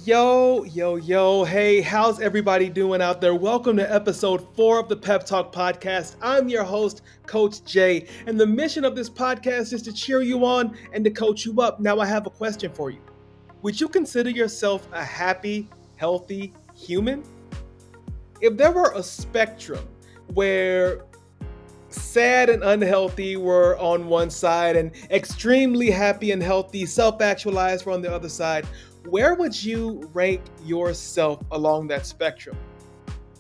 Yo, yo, yo. Hey, how's everybody doing out there? Welcome to episode 4 of the Pep Talk podcast. I'm your host, Coach Jay, and the mission of this podcast is to cheer you on and to coach you up. Now, I have a question for you. Would you consider yourself a happy, healthy human? If there were a spectrum where sad and unhealthy were on one side and extremely happy and healthy, self-actualized were on the other side, where would you rank yourself along that spectrum?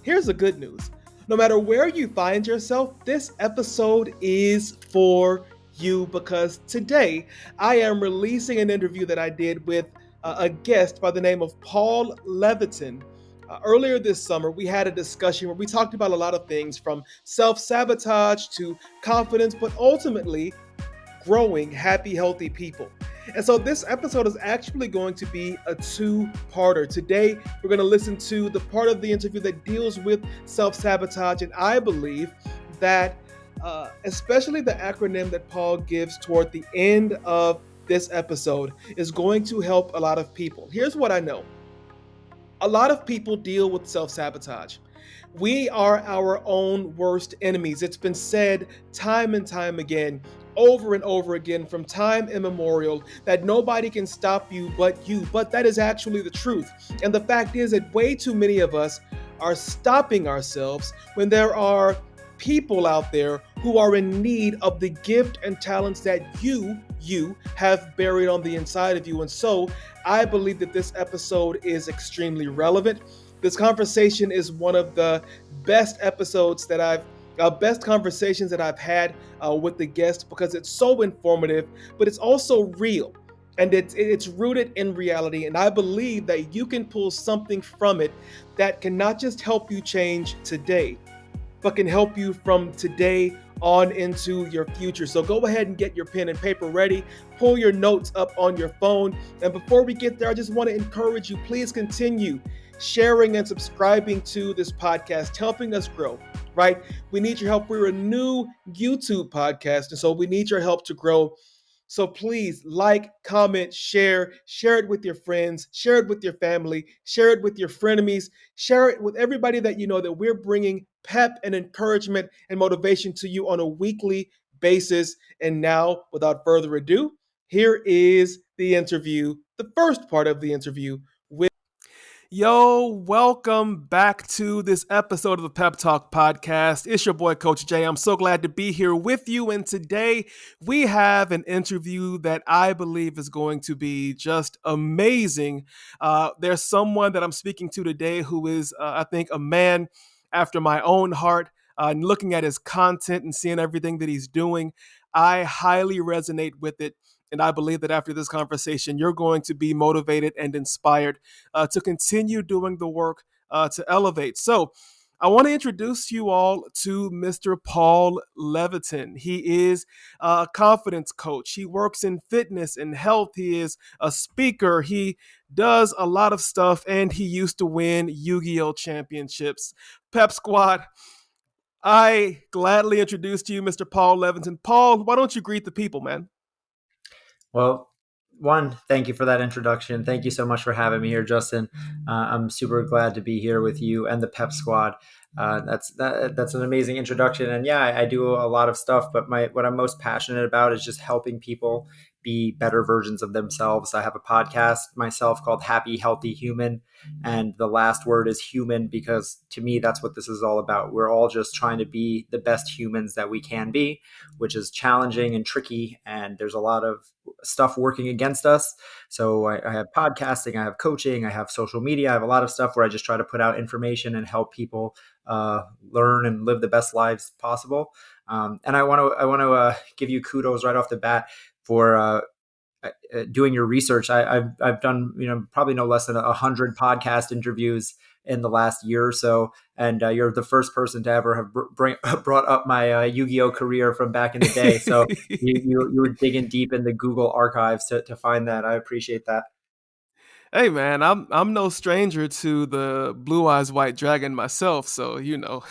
Here's the good news. No matter where you find yourself, this episode is for you because today I am releasing an interview that I did with a guest by the name of Paul Levitin. Earlier this summer, we had a discussion where we talked about a lot of things from self-sabotage to confidence, but ultimately growing happy, healthy people. And so this episode is actually going to be a two-parter. Today, we're going to listen to the part of the interview that deals with self-sabotage. And I believe that especially the acronym that Paul gives toward the end of this episode is going to help a lot of people. Here's what I know. A lot of people deal with self-sabotage. We are our own worst enemies. It's been said time and time again, over and over again, from time immemorial, that nobody can stop you but you. But that is actually the truth. And the fact is that way too many of us are stopping ourselves when there are people out there who are in need of the gift and talents that you have buried on the inside of you. And so I believe that this episode is extremely relevant. This conversation is one of the best episodes that best conversations that I've had with the guest because it's so informative, but it's also real and it's rooted in reality. And I believe that you can pull something from it that can not just help you change today, but can help you from today on into your future. So go ahead and get your pen and paper ready, pull your notes up on your phone. And before we get there, I just want to encourage you, please continue sharing and subscribing to this podcast, helping us grow, right? We need your help. We're a new YouTube podcast, and so we need your help to grow. So please like, comment, share it with your friends, share it with your family, share it with your frenemies, share it with everybody that you know that we're bringing pep and encouragement and motivation to you on a weekly basis. And now, without further ado, here is the interview, the first part of the interview with Yo, welcome back to this episode of the Pep Talk podcast. It's your boy, Coach Jay. I'm so glad to be here with you. And today we have an interview that I believe is going to be just amazing. There's someone that I'm speaking to today who is, I think, a man after my own heart. And looking at his content and seeing everything that he's doing, I highly resonate with it. And I believe that after this conversation, you're going to be motivated and inspired to continue doing the work to elevate. So I want to introduce you all to Mr. Paul Levitin. He is a confidence coach. He works in fitness and health. He is a speaker. He does a lot of stuff, and he used to win Yu-Gi-Oh! Championships. Pep Squad, I gladly introduce to you Mr. Paul Levitin. Paul, why don't you greet the people, man? Well, one, thank you for that introduction. Thank you so much for having me here, Justin. I'm super glad to be here with you and the Pep Squad. That's an amazing introduction. And yeah, I do a lot of stuff, but what I'm most passionate about is just helping people be better versions of themselves. I have a podcast myself called Happy Healthy Human, and the last word is human because to me, that's what this is all about. We're all just trying to be the best humans that we can be, which is challenging and tricky. And there's a lot of stuff working against us. So I have podcasting, I have coaching, I have social media, I have a lot of stuff where I just try to put out information and help people learn and live the best lives possible. And I want to give you kudos right off the bat for doing your research. I've done probably no less than 100 podcast interviews in the last year or so, and you're the first person to ever have brought up my Yu-Gi-Oh career from back in the day. So you were digging deep in the Google archives to find that. I appreciate that. Hey man, I'm no stranger to the Blue Eyes White Dragon myself, so you know.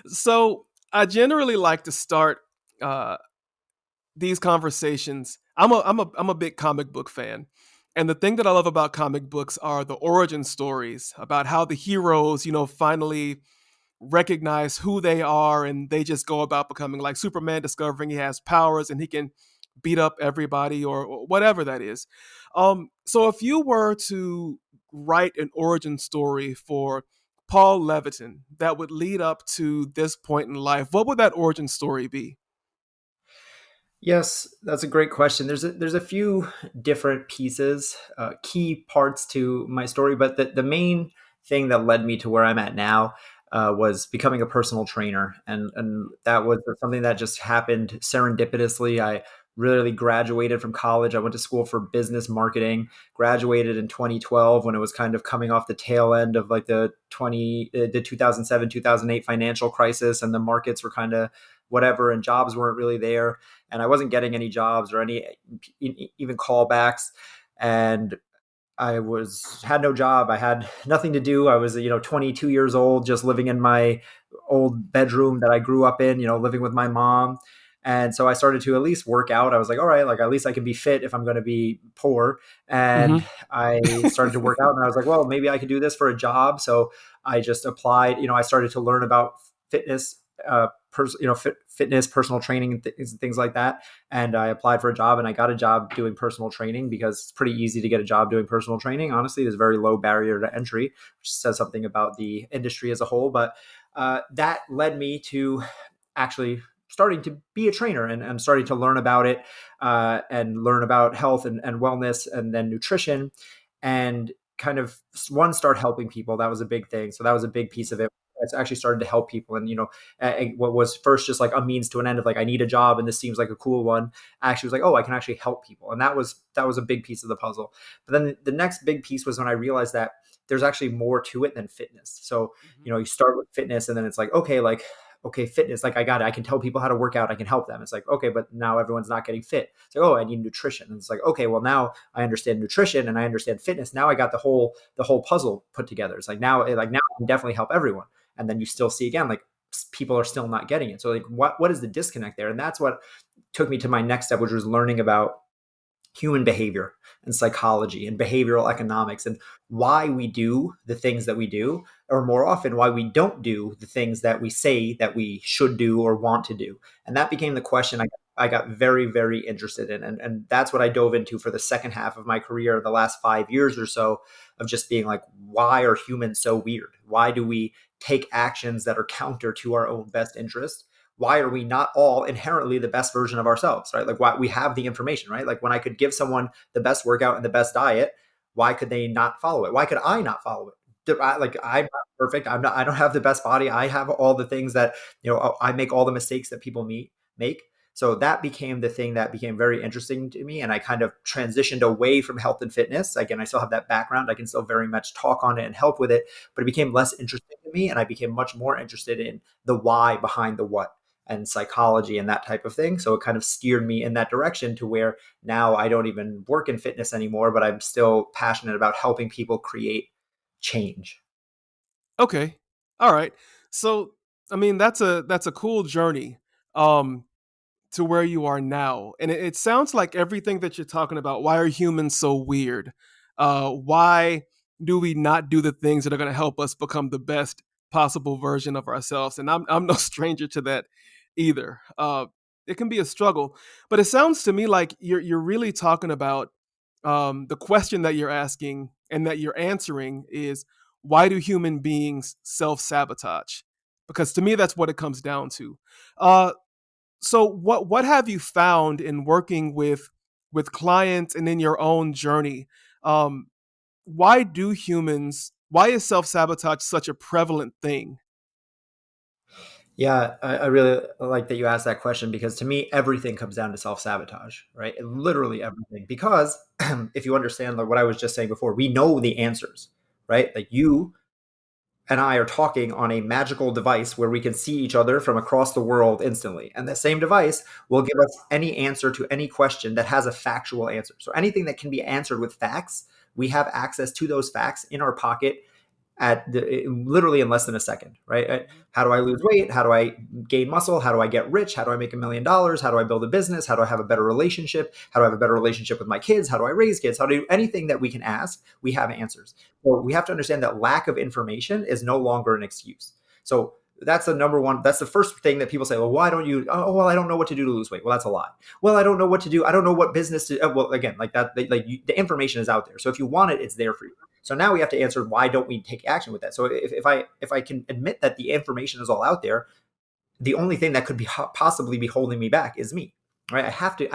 So I generally like to start these conversations. I'm a big comic book fan, And the thing that I love about comic books are the origin stories about how the heroes, finally recognize who they are and they just go about becoming like Superman, discovering he has powers and he can beat up everybody or whatever that is. So if you were to write an origin story for Paul Levitin that would lead up to this point in life, what would that origin story be? Yes, that's a great question. There's a few different pieces, key parts to my story, but the main thing that led me to where I'm at now was becoming a personal trainer, and that was something that just happened serendipitously. I literally graduated from college. I went to school for business marketing. Graduated in 2012 when it was kind of coming off the tail end of like the 2007 2008 financial crisis, and the markets were kind of whatever, and jobs weren't really there, and I wasn't getting any jobs or any even callbacks. And I had no job. I had nothing to do. I was, 22 years old, just living in my old bedroom that I grew up in, living with my mom. And so I started to at least work out. I was like, all right, like at least I can be fit if I'm going to be poor. And Mm-hmm. I started to work out, and I was like, well, maybe I could do this for a job. So I just applied, I started to learn about fitness, fitness, personal training, and things like that. And I applied for a job, and I got a job doing personal training because it's pretty easy to get a job doing personal training. Honestly, there's very low barrier to entry, which says something about the industry as a whole. But that led me to actually starting to be a trainer, and starting to learn about it, and learn about health and wellness and then nutrition, and kind of start helping people. That was a big thing. So that was a big piece of it. It's actually started to help people. And, what was first just like a means to an end of like, I need a job and this seems like a cool one, actually was like, oh, I can actually help people. And that was a big piece of the puzzle. But then the next big piece was when I realized that there's actually more to it than fitness. So, you start with fitness, and then it's like, okay, fitness, like I got it. I can tell people how to work out. I can help them. It's like, okay, but now everyone's not getting fit. It's like, oh, I need nutrition. And it's like, okay, well now I understand nutrition and I understand fitness. Now I got the whole puzzle put together. It's like now I can definitely help everyone. And then you still see again, like people are still not getting it. So like, what is the disconnect there? And that's what took me to my next step, which was learning about human behavior and psychology and behavioral economics, and why we do the things that we do, or more often why we don't do the things that we say that we should do or want to do. And that became the question I got very, very interested in. And that's what I dove into for the second half of my career, the last 5 years or so, of just being like, why are humans so weird? Why do we take actions that are counter to our own best interest? Why are we not all inherently the best version of ourselves, right? Like, why we have the information, right? Like when I could give someone the best workout and the best diet, why could they not follow it? Why could I not follow it? Like, I'm not perfect. I don't have the best body. I have all the things that, I make all the mistakes that people make. So that became the thing that became very interesting to me. And I kind of transitioned away from health and fitness. Again, I still have that background. I can still very much talk on it and help with it, but it became less interesting to me. And I became much more interested in the why behind the what, and psychology and that type of thing. So it kind of steered me in that direction to where now I don't even work in fitness anymore, but I'm still passionate about helping people create change. Okay. All right. So, I mean, that's a cool journey. Um, to where you are now. And it sounds like everything that you're talking about. Why are humans so weird? Why do we not do the things that are going to help us become the best possible version of ourselves? And I'm no stranger to that either. It can be a struggle, but it sounds to me like you're really talking about the question that you're asking and that you're answering is why do human beings self-sabotage? Because to me, that's what it comes down to. Uh, so what have you found in working with clients and in your own journey? Um, why is self-sabotage such a prevalent thing? Yeah, I really like that you asked that question, because to me, everything comes down to self sabotage, right? Literally everything. Because if you understand, like what I was just saying before, we know the answers, right? Like you and I are talking on a magical device where we can see each other from across the world instantly. And the same device will give us any answer to any question that has a factual answer. So anything that can be answered with facts, we have access to those facts in our pocket literally in less than a second, right? How do I lose weight? How do I gain muscle? How do I get rich? How do I make $1 million? How do I build a business? How do I have a better relationship? How do I have a better relationship with my kids? How do I raise kids? How do anything that we can ask, we have answers. So we have to understand that lack of information is no longer an excuse. So that's the number one. That's the first thing that people say. Well, why don't you? Oh, well, I don't know what to do to lose weight. Well, that's a lie. Well, I don't know what to do. I don't know what business to. Well, again, like that, the information is out there. So if you want it, it's there for you. So now we have to answer, why don't we take action with that? So if I can admit that the information is all out there, the only thing that could be possibly be holding me back is me, right? I have to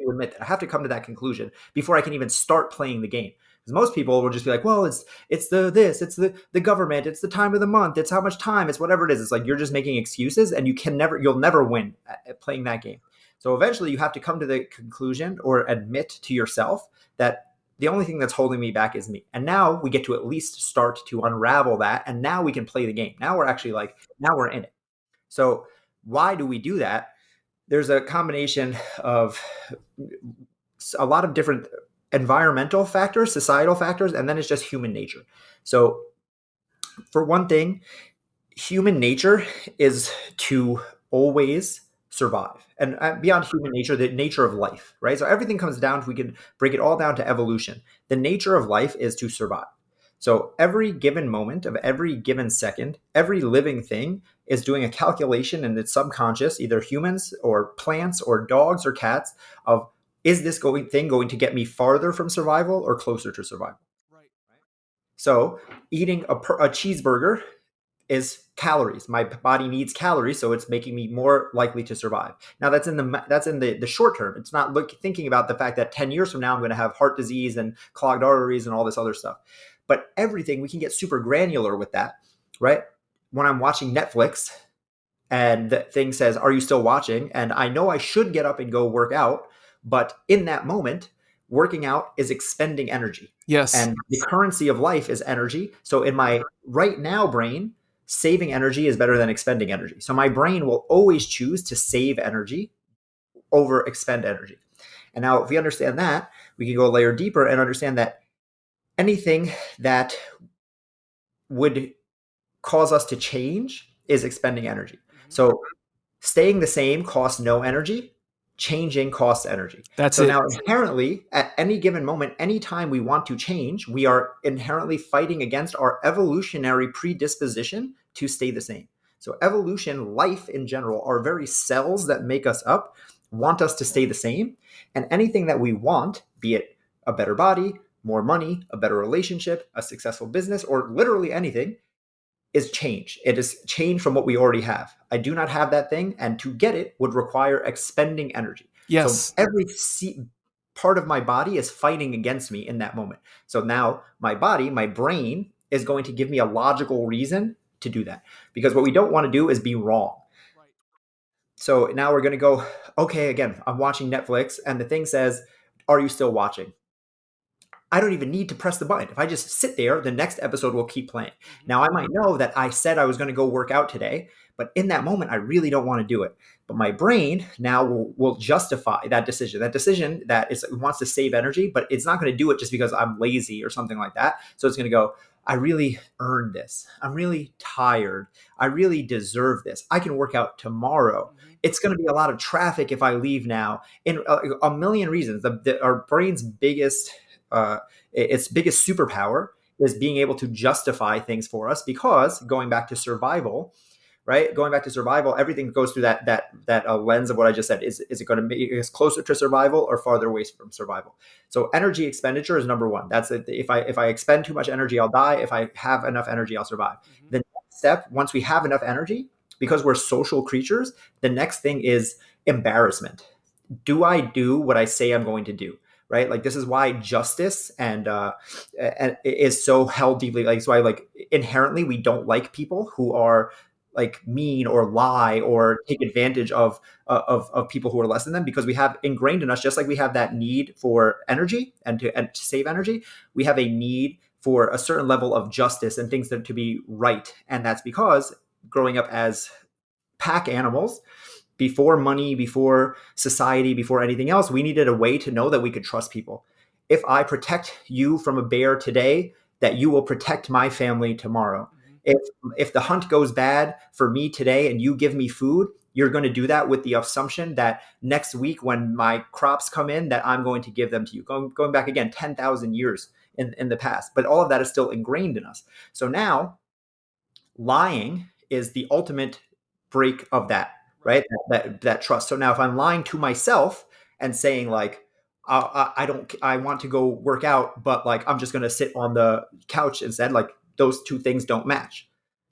admit that. I have to come to that conclusion before I can even start playing the game. Because most people will just be like, well, it's it's the government, it's the time of the month, it's how much time, it's whatever it is. It's like you're just making excuses, and you'll never win at playing that game. So eventually you have to come to the conclusion or admit to yourself that the only thing that's holding me back is me. And now we get to at least start to unravel that. And now we can play the game. Now we're actually now we're in it. So why do we do that? There's a combination of a lot of different environmental factors, societal factors, and then it's just human nature. So for one thing, human nature is to always survive. And beyond human nature, the nature of life, right? So everything comes down to, we can break it all down to evolution. The nature of life is to survive. So every given moment of every given second, every living thing is doing a calculation in its subconscious, either humans or plants or dogs or cats, of, is this thing going to get me farther from survival or closer to survival? Right. So eating a cheeseburger is calories. My body needs calories, so it's making me more likely to survive. Now that's in the short term. It's not thinking about the fact that 10 years from now I'm going to have heart disease and clogged arteries and all this other stuff. But everything, we can get super granular with that, right? When I'm watching Netflix and the thing says, "Are you still watching?" And I know I should get up and go work out, but in that moment, working out is expending energy. Yes. And the currency of life is energy. So in my right now brain, saving energy is better than expending energy. So my brain will always choose to save energy over expend energy. And now if we understand that, we can go a layer deeper and understand that anything that would cause us to change is expending energy. So staying the same costs no energy. Changing costs energy. So now inherently, at any given moment, anytime we want to change, we are inherently fighting against our evolutionary predisposition to stay the same. So evolution, life in general, our very cells that make us up, want us to stay the same. And anything that we want, be it a better body, more money, a better relationship, a successful business, or literally anything, is change. It is change from what we already have. I do not have that thing, and to get it would require expending energy. Yes. So every part of my body is fighting against me in that moment. So now my body, my brain, is going to give me a logical reason to do that, because what we don't want to do is be wrong. So now we're going to go, okay, again, I'm watching Netflix and the thing says, "Are you still watching?" I don't even need to press the button. If I just sit there, the next episode will keep playing. Now, I might know that I said I was going to go work out today, but in that moment, I really don't want to do it. But my brain now will justify that decision. That decision that it wants to save energy, but it's not going to do it just because I'm lazy or something like that. So it's going to go, I really earned this. I'm really tired. I really deserve this. I can work out tomorrow. It's going to be a lot of traffic if I leave now. In a million reasons. Our brain's its biggest superpower is being able to justify things for us, because going back to survival, right? Going back to survival, everything goes through that lens of what I just said. Is it going to make us closer to survival or farther away from survival? So energy expenditure is number one. That's it. If I expend too much energy, I'll die. If I have enough energy, I'll survive. The next step, once we have enough energy, because we're social creatures, the next thing is embarrassment. Do I do what I say I'm going to do? Right? Like, this is why justice and is so held deeply. Like, it's why, like, inherently we don't like people who are like mean or lie or take advantage of people who are less than them, because we have ingrained in us, just like we have that need for energy and to save energy, we have a need for a certain level of justice and things that to be right. And that's because growing up as pack animals, before money, before society, before anything else, we needed a way to know that we could trust people. If I protect you from a bear today, that you will protect my family tomorrow. Mhm. If the hunt goes bad for me today and you give me food, you're going to do that with the assumption that next week when my crops come in, that I'm going to give them to you. Going back again, 10,000 years in the past. But all of that is still ingrained in us. So now lying is the ultimate break of that, right? That trust. So now if I'm lying to myself and saying like, I want to go work out, but like, I'm just going to sit on the couch instead, like those two things don't match.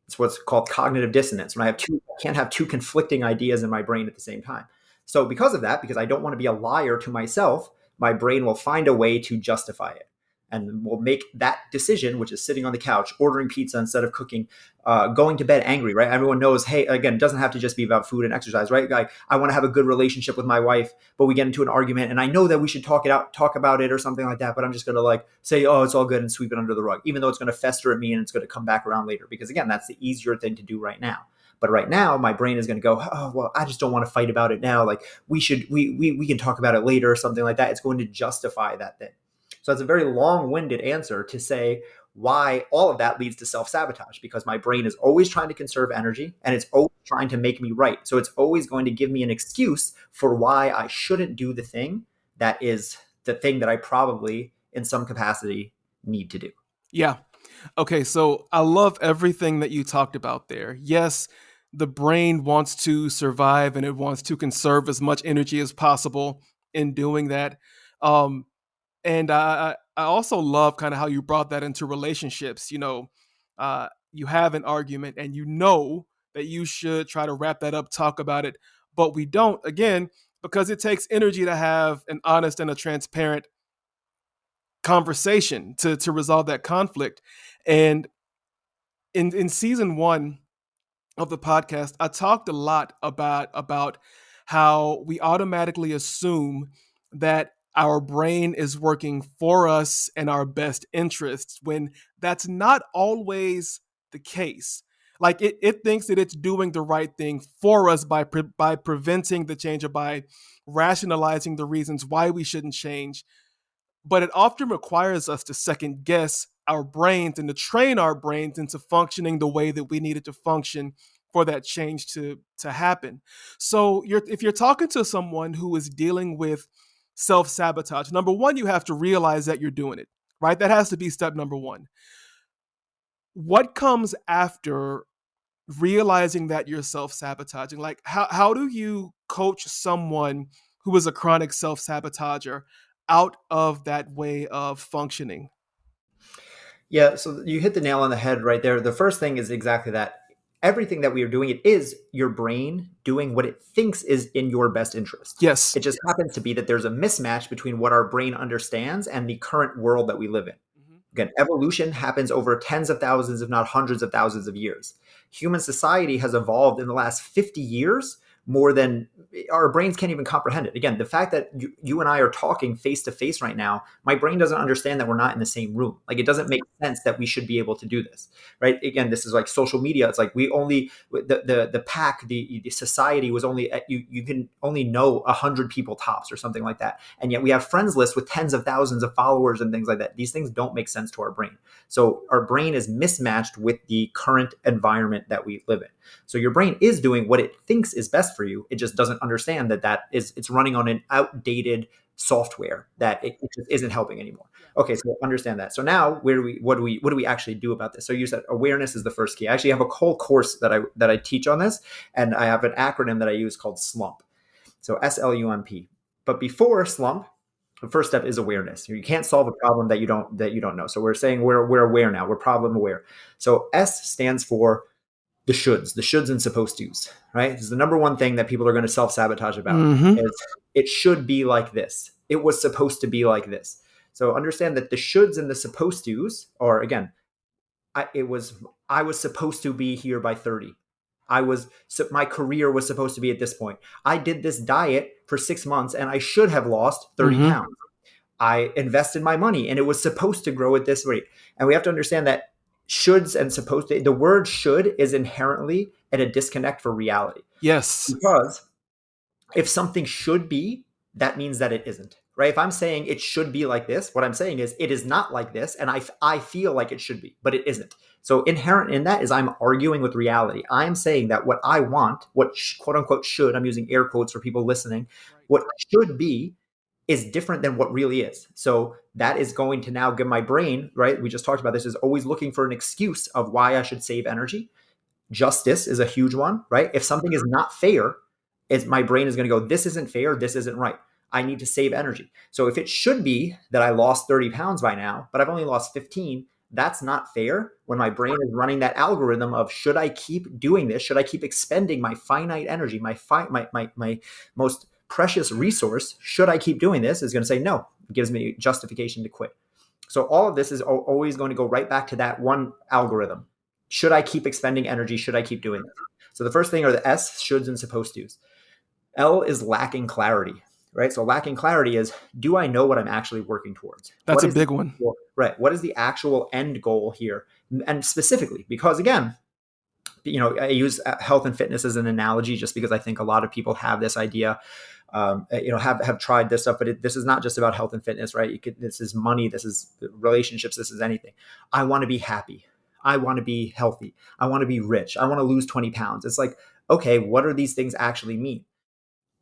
It's what's called cognitive dissonance. When I can't have two conflicting ideas in my brain at the same time. So because of that, because I don't want to be a liar to myself, my brain will find a way to justify it and will make that decision, which is sitting on the couch, ordering pizza instead of cooking, going to bed angry, right? Everyone knows, hey, again, it doesn't have to just be about food and exercise, right? Like, I want to have a good relationship with my wife, but we get into an argument and I know that we should talk about it or something like that, but I'm just going to like say, oh, it's all good and sweep it under the rug, even though it's going to fester at me and it's going to come back around later. Because again, that's the easier thing to do right now. But right now, my brain is going to go, oh, well, I just don't want to fight about it now. Like we can talk about it later or something like that. It's going to justify that thing. So that's a very long-winded answer to say why all of that leads to self-sabotage, because my brain is always trying to conserve energy and it's always trying to make me right. So it's always going to give me an excuse for why I shouldn't do the thing that is the thing that I probably in some capacity need to do. Yeah. Okay, so I love everything that you talked about there. Yes, the brain wants to survive and it wants to conserve as much energy as possible in doing that. Um, and I also love kind of how you brought that into relationships. You have an argument and you know that you should try to wrap that up, talk about it, but we don't, again, because it takes energy to have an honest and a transparent conversation to resolve that conflict. And in season one of the podcast, I talked a lot about how we automatically assume that our brain is working for us and our best interests when that's not always the case. Like it thinks that it's doing the right thing for us by preventing the change or by rationalizing the reasons why we shouldn't change, but it often requires us to second guess our brains and to train our brains into functioning the way that we need it to function for that change to happen. So if you're talking to someone who is dealing with self-sabotage, number one, you have to realize that you're doing it, right? That has to be step number one. What comes after realizing that you're self-sabotaging? Like how do you coach someone who is a chronic self-sabotager out of that way of functioning? Yeah, so you hit the nail on the head right there. The first thing is exactly that. Everything that we are doing, it is your brain doing what it thinks is in your best interest. Yes. It just happens to be that there's a mismatch between what our brain understands and the current world that we live in. Again, evolution happens over tens of thousands, if not hundreds of thousands of years. Human society has evolved in the last 50 years more than our brains can't even comprehend it. Again, the fact that you and I are talking face to face right now, my brain doesn't understand that we're not in the same room. Like, it doesn't make sense that we should be able to do this, right? Again, this is like social media. It's like we only the pack, the society was only you can only know 100 people tops or something like that, and yet we have friends lists with tens of thousands of followers and things like that. These things don't make sense to our brain. So our brain is mismatched with the current environment that we live in. So your brain is doing what it thinks is best for you. It just doesn't understand that it's running on an outdated software that it just isn't helping anymore. Okay, so understand that. So now what do we actually do about this? So you said awareness is the first key. I actually have a whole course that I teach on this, and I have an acronym that I use called S.L.U.M.P. So S.L.U.M.P. But before S.L.U.M.P, the first step is awareness. You can't solve a problem that you don't know. So we're saying we're aware now. We're problem aware. So S stands for the shoulds and supposed tos, right? This is the number one thing that people are going to self-sabotage about. Is it should be like this. It was supposed to be like this. So understand that the shoulds and the supposed tos are, again, I was supposed to be here by 30. My career was supposed to be at this point. I did this diet for 6 months and I should have lost 30 pounds. I invested my money and it was supposed to grow at this rate. And we have to understand that shoulds and supposed to, the word should is inherently at a disconnect for reality. Yes. Because if something should be, that means that it isn't, right? If I'm saying it should be like this, what I'm saying is it is not like this, and I feel like it should be, but it isn't. So inherent in that is I'm arguing with reality. I'm saying that what I want, what quote unquote should, I'm using air quotes for people listening, what should be is different than what really is. So that is going to now give my brain, right? We just talked about this, is always looking for an excuse of why I should save energy. Justice is a huge one, right? If something is not fair, my brain is going to go, this isn't fair, this isn't right. I need to save energy. So if it should be that I lost 30 pounds by now, but I've only lost 15, that's not fair when my brain is running that algorithm of, should I keep doing this? Should I keep expending my finite energy, my most precious resource? Should I keep doing this? Is going to say no. It gives me justification to quit. So all of this is always going to go right back to that one algorithm. Should I keep expending energy? Should I keep doing this? So the first thing are the S, shoulds and supposed tos. L is lacking clarity, right? So lacking clarity is, do I know what I'm actually working towards? That's a big one. Right. What is the actual end goal here? And specifically, because again, I use health and fitness as an analogy just because I think a lot of people have this idea, have tried this stuff, but this is not just about health and fitness, right? This is money, this is relationships, this is anything. I want to be happy. I want to be healthy. I want to be rich. I want to lose 20 pounds. It's like, okay, what do these things actually mean?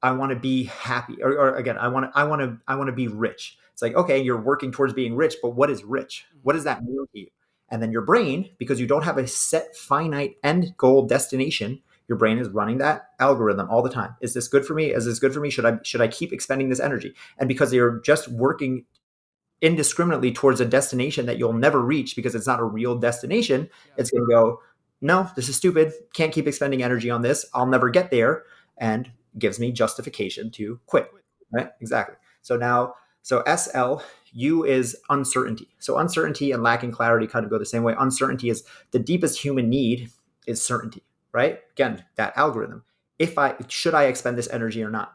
I want to be happy, or again, I want to be rich. It's like, okay, you're working towards being rich, but what is rich? What does that mean to you? And then your brain, because you don't have a set finite end goal destination, your brain is running that algorithm all the time. Is this good for me? Is this good for me? Should I keep expending this energy? And because you're just working indiscriminately towards a destination that you'll never reach because it's not a real destination, it's going to go, no, this is stupid. Can't keep expending energy on this. I'll never get there. And gives me justification to quit, right? Exactly. So SL, U is uncertainty. So uncertainty and lacking clarity kind of go the same way. Uncertainty is the deepest human need is certainty, right? Again, that algorithm. Should I expend this energy or not?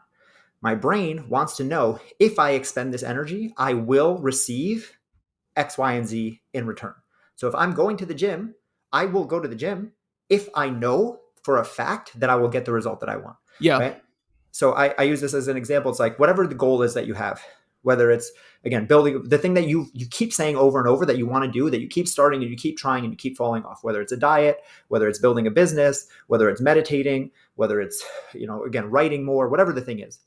My brain wants to know, if I expend this energy, I will receive X, Y, and Z in return. So if I'm going to the gym, I will go to the gym if I know for a fact that I will get the result that I want. Yeah. Right? So I use this as an example. It's like, whatever the goal is that you have, whether it's, again, building the thing that you keep saying over and over that you want to do, that you keep starting and you keep trying and you keep falling off, whether it's a diet, whether it's building a business, whether it's meditating, whether it's, again, writing more, whatever the thing is.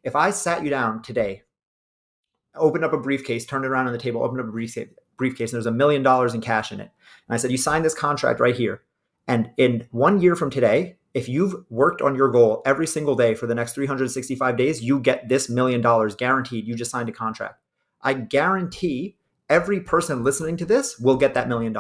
If I sat you down today, opened up a briefcase, turned it around on the table, opened up a briefcase, and there's $1 million in cash in it. And I said, you signed this contract right here. And in 1 year from today, if you've worked on your goal every single day for the next 365 days, you get this $1 million guaranteed. You just signed a contract. I guarantee every person listening to this will get that $1 million,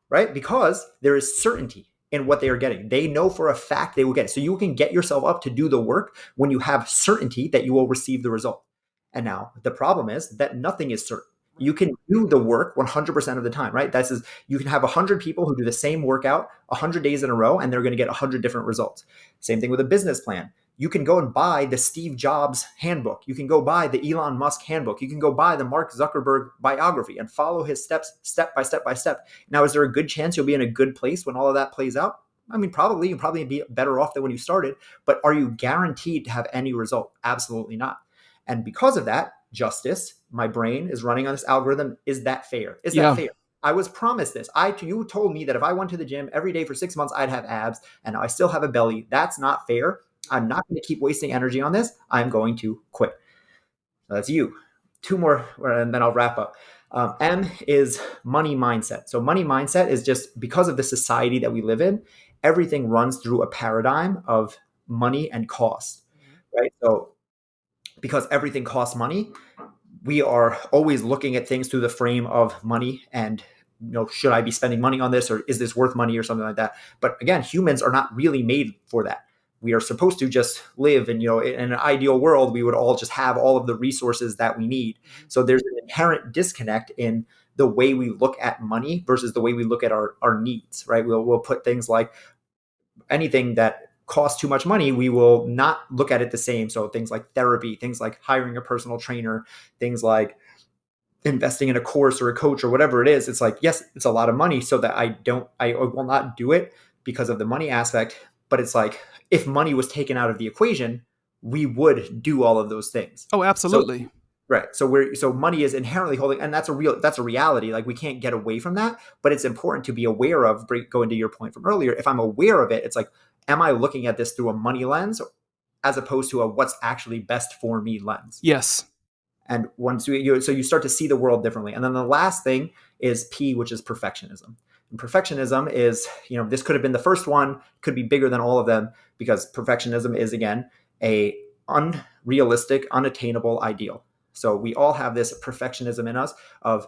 right? Because there is certainty in what they are getting. They know for a fact they will get it. So you can get yourself up to do the work when you have certainty that you will receive the result. And now the problem is that nothing is certain. You can do the work 100% of the time, right? You can have 100 people who do the same workout 100 days in a row, and they're going to get 100 different results. Same thing with a business plan. You can go and buy the Steve Jobs handbook. You can go buy the Elon Musk handbook. You can go buy the Mark Zuckerberg biography and follow his steps, step by step by step. Now, is there a good chance you'll be in a good place when all of that plays out? I mean, probably. You'll probably be better off than when you started. But are you guaranteed to have any result? Absolutely not. And because of that, justice, my brain is running on this algorithm. Is that fair? Is that fair? I was promised this. You told me that if I went to the gym every day for 6 months, I'd have abs, and now I still have a belly. That's not fair. I'm not going to keep wasting energy on this. I'm going to quit. So that's you. 2 more, and then I'll wrap up. M is money mindset. So money mindset is just because of the society that we live in, everything runs through a paradigm of money and cost, right? So because everything costs money, we are always looking at things through the frame of money and, should I be spending money on this, or is this worth money, or something like that? But again, humans are not really made for that. We are supposed to just live, and, in an ideal world, we would all just have all of the resources that we need. So there's an inherent disconnect in the way we look at money versus the way we look at our needs, right? We'll put things like anything that cost too much money, we will not look at it the same. So things like therapy, things like hiring a personal trainer, things like investing in a course or a coach or whatever it is. It's like, yes, it's a lot of money, so that I will not do it because of the money aspect. But it's like, if money was taken out of the equation, we would do all of those things. Oh, So absolutely. right. So money is inherently holding, and that's a reality. Like we can't get away from that, but it's important to be aware of, going to your point from earlier. If I'm aware of it, it's like, am I looking at this through a money lens as opposed to a what's actually best for me lens? Yes. And once you start to see the world differently. And then the last thing is P, which is perfectionism. And perfectionism is, this could have been the first one, could be bigger than all of them, because perfectionism is, again, a unrealistic, unattainable ideal. So we all have this perfectionism in us of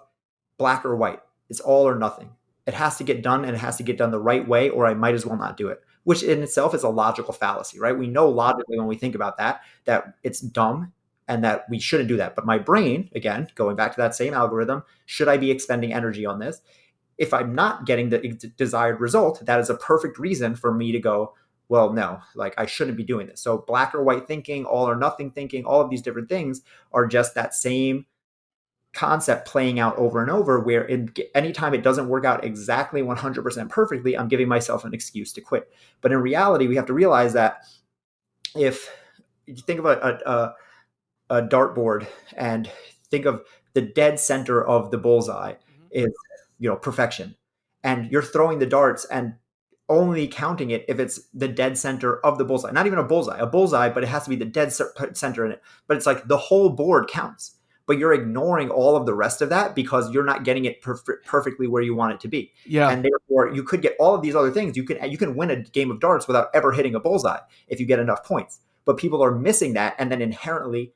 black or white. It's all or nothing. It has to get done, and it has to get done the right way, or I might as well not do it, which in itself is a logical fallacy, right? We know logically when we think about that it's dumb and that we shouldn't do that. But my brain, again, going back to that same algorithm, should I be expending energy on this? If I'm not getting the desired result, that is a perfect reason for me to go, well, no, like I shouldn't be doing this. So black or white thinking, all or nothing thinking, all of these different things are just that same concept playing out over and over, where anytime it doesn't work out exactly 100% perfectly, I'm giving myself an excuse to quit. But in reality, we have to realize that if you think of a dartboard and think of the dead center of the bullseye is, perfection. And you're throwing the darts and only counting it if it's the dead center of the bullseye. Not even a bullseye, but it has to be the dead center in it. But it's like the whole board counts, but you're ignoring all of the rest of that because you're not getting it perfectly where you want it to be. Yeah. And therefore you could get all of these other things. You can win a game of darts without ever hitting a bullseye if you get enough points. But people are missing that and then inherently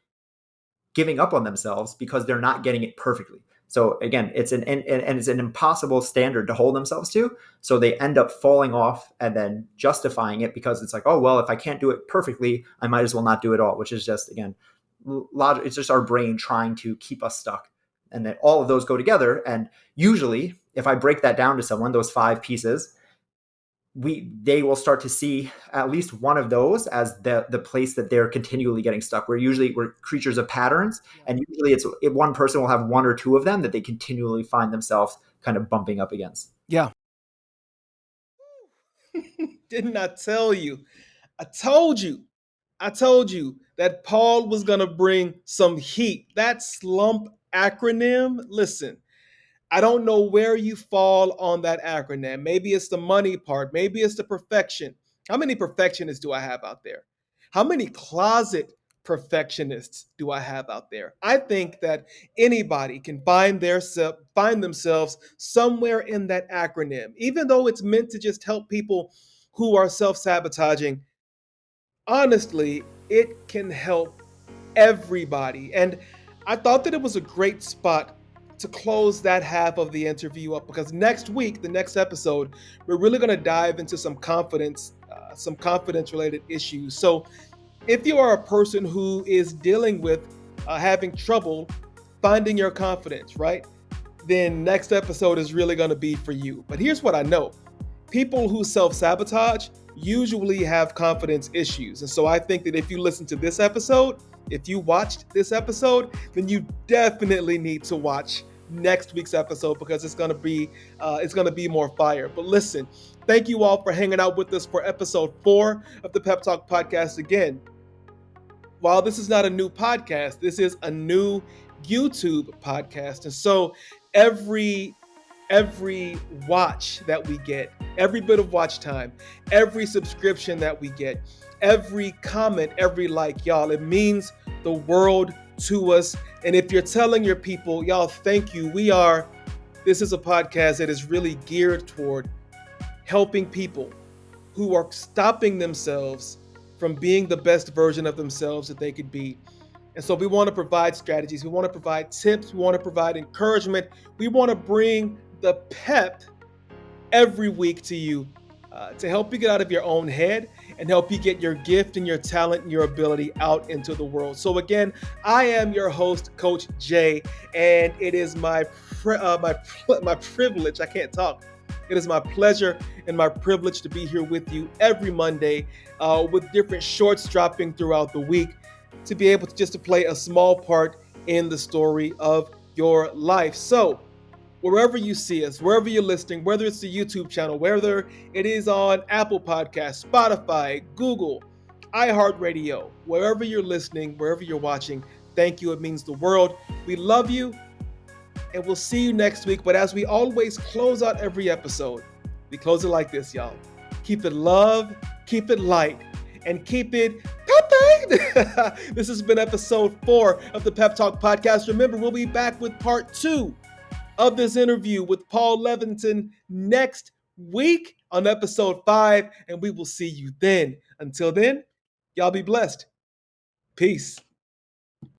giving up on themselves because they're not getting it perfectly. So again, it's an impossible standard to hold themselves to. So they end up falling off and then justifying it because it's like, oh, well, if I can't do it perfectly, I might as well not do it all, which is just, again, logic. It's just our brain trying to keep us stuck. And then all of those go together. And usually if I break that down to someone, those 5 pieces, they will start to see at least one of those as the place that they're continually getting stuck. We're creatures of patterns, and usually one person will have 1 or 2 of them that they continually find themselves kind of bumping up against. Yeah. Didn't I tell you? I told you that Paul was going to bring some heat. That S.L.U.M.P acronym, listen, I don't know where you fall on that acronym. Maybe it's the money part. Maybe it's the perfection. How many perfectionists do I have out there? How many closet perfectionists do I have out there? I think that anybody can find themselves somewhere in that acronym, even though it's meant to just help people who are self-sabotaging. Honestly, it can help everybody. And I thought that it was a great spot to close that half of the interview up, because next week, the next episode, we're really going to dive into some confidence related issues. So if you are a person who is dealing with having trouble finding your confidence, right, then next episode is really going to be for you. But here's what I know. People who self-sabotage usually have confidence issues. And so I think that if you listen to this episode, if you watched this episode, then you definitely need to watch next week's episode, because it's gonna be more fire. But listen, thank you all for hanging out with us for episode 4 of the Pep Talk podcast. Again, while this is not a new podcast, this is a new YouTube podcast, and so every watch that we get, every bit of watch time, every subscription that we get, every comment, every like, y'all, it means the world to us. And if you're telling your people, y'all, thank you. This is a podcast that is really geared toward helping people who are stopping themselves from being the best version of themselves that they could be. And so we want to provide strategies. We want to provide tips. We want to provide encouragement. We want to bring the pep every week to you to help you get out of your own head and help you get your gift and your talent and your ability out into the world. So again, I am your host, Coach Jay, and it is my privilege. I can't talk. It is my pleasure and my privilege to be here with you every Monday with different shorts dropping throughout the week, to be able to play a small part in the story of your life. So wherever you see us, wherever you're listening, whether it's the YouTube channel, whether it is on Apple Podcasts, Spotify, Google, iHeartRadio, wherever you're listening, wherever you're watching. Thank you. It means the world. We love you, and we'll see you next week. But as we always close out every episode, we close it like this, y'all. Keep it love, keep it light, and keep it peppy. This has been episode 4 of the Pep Talk podcast. Remember, we'll be back with part 2 of this interview with Paul Levitin next week on episode 5, and we will see you then. Until then, y'all be blessed. Peace.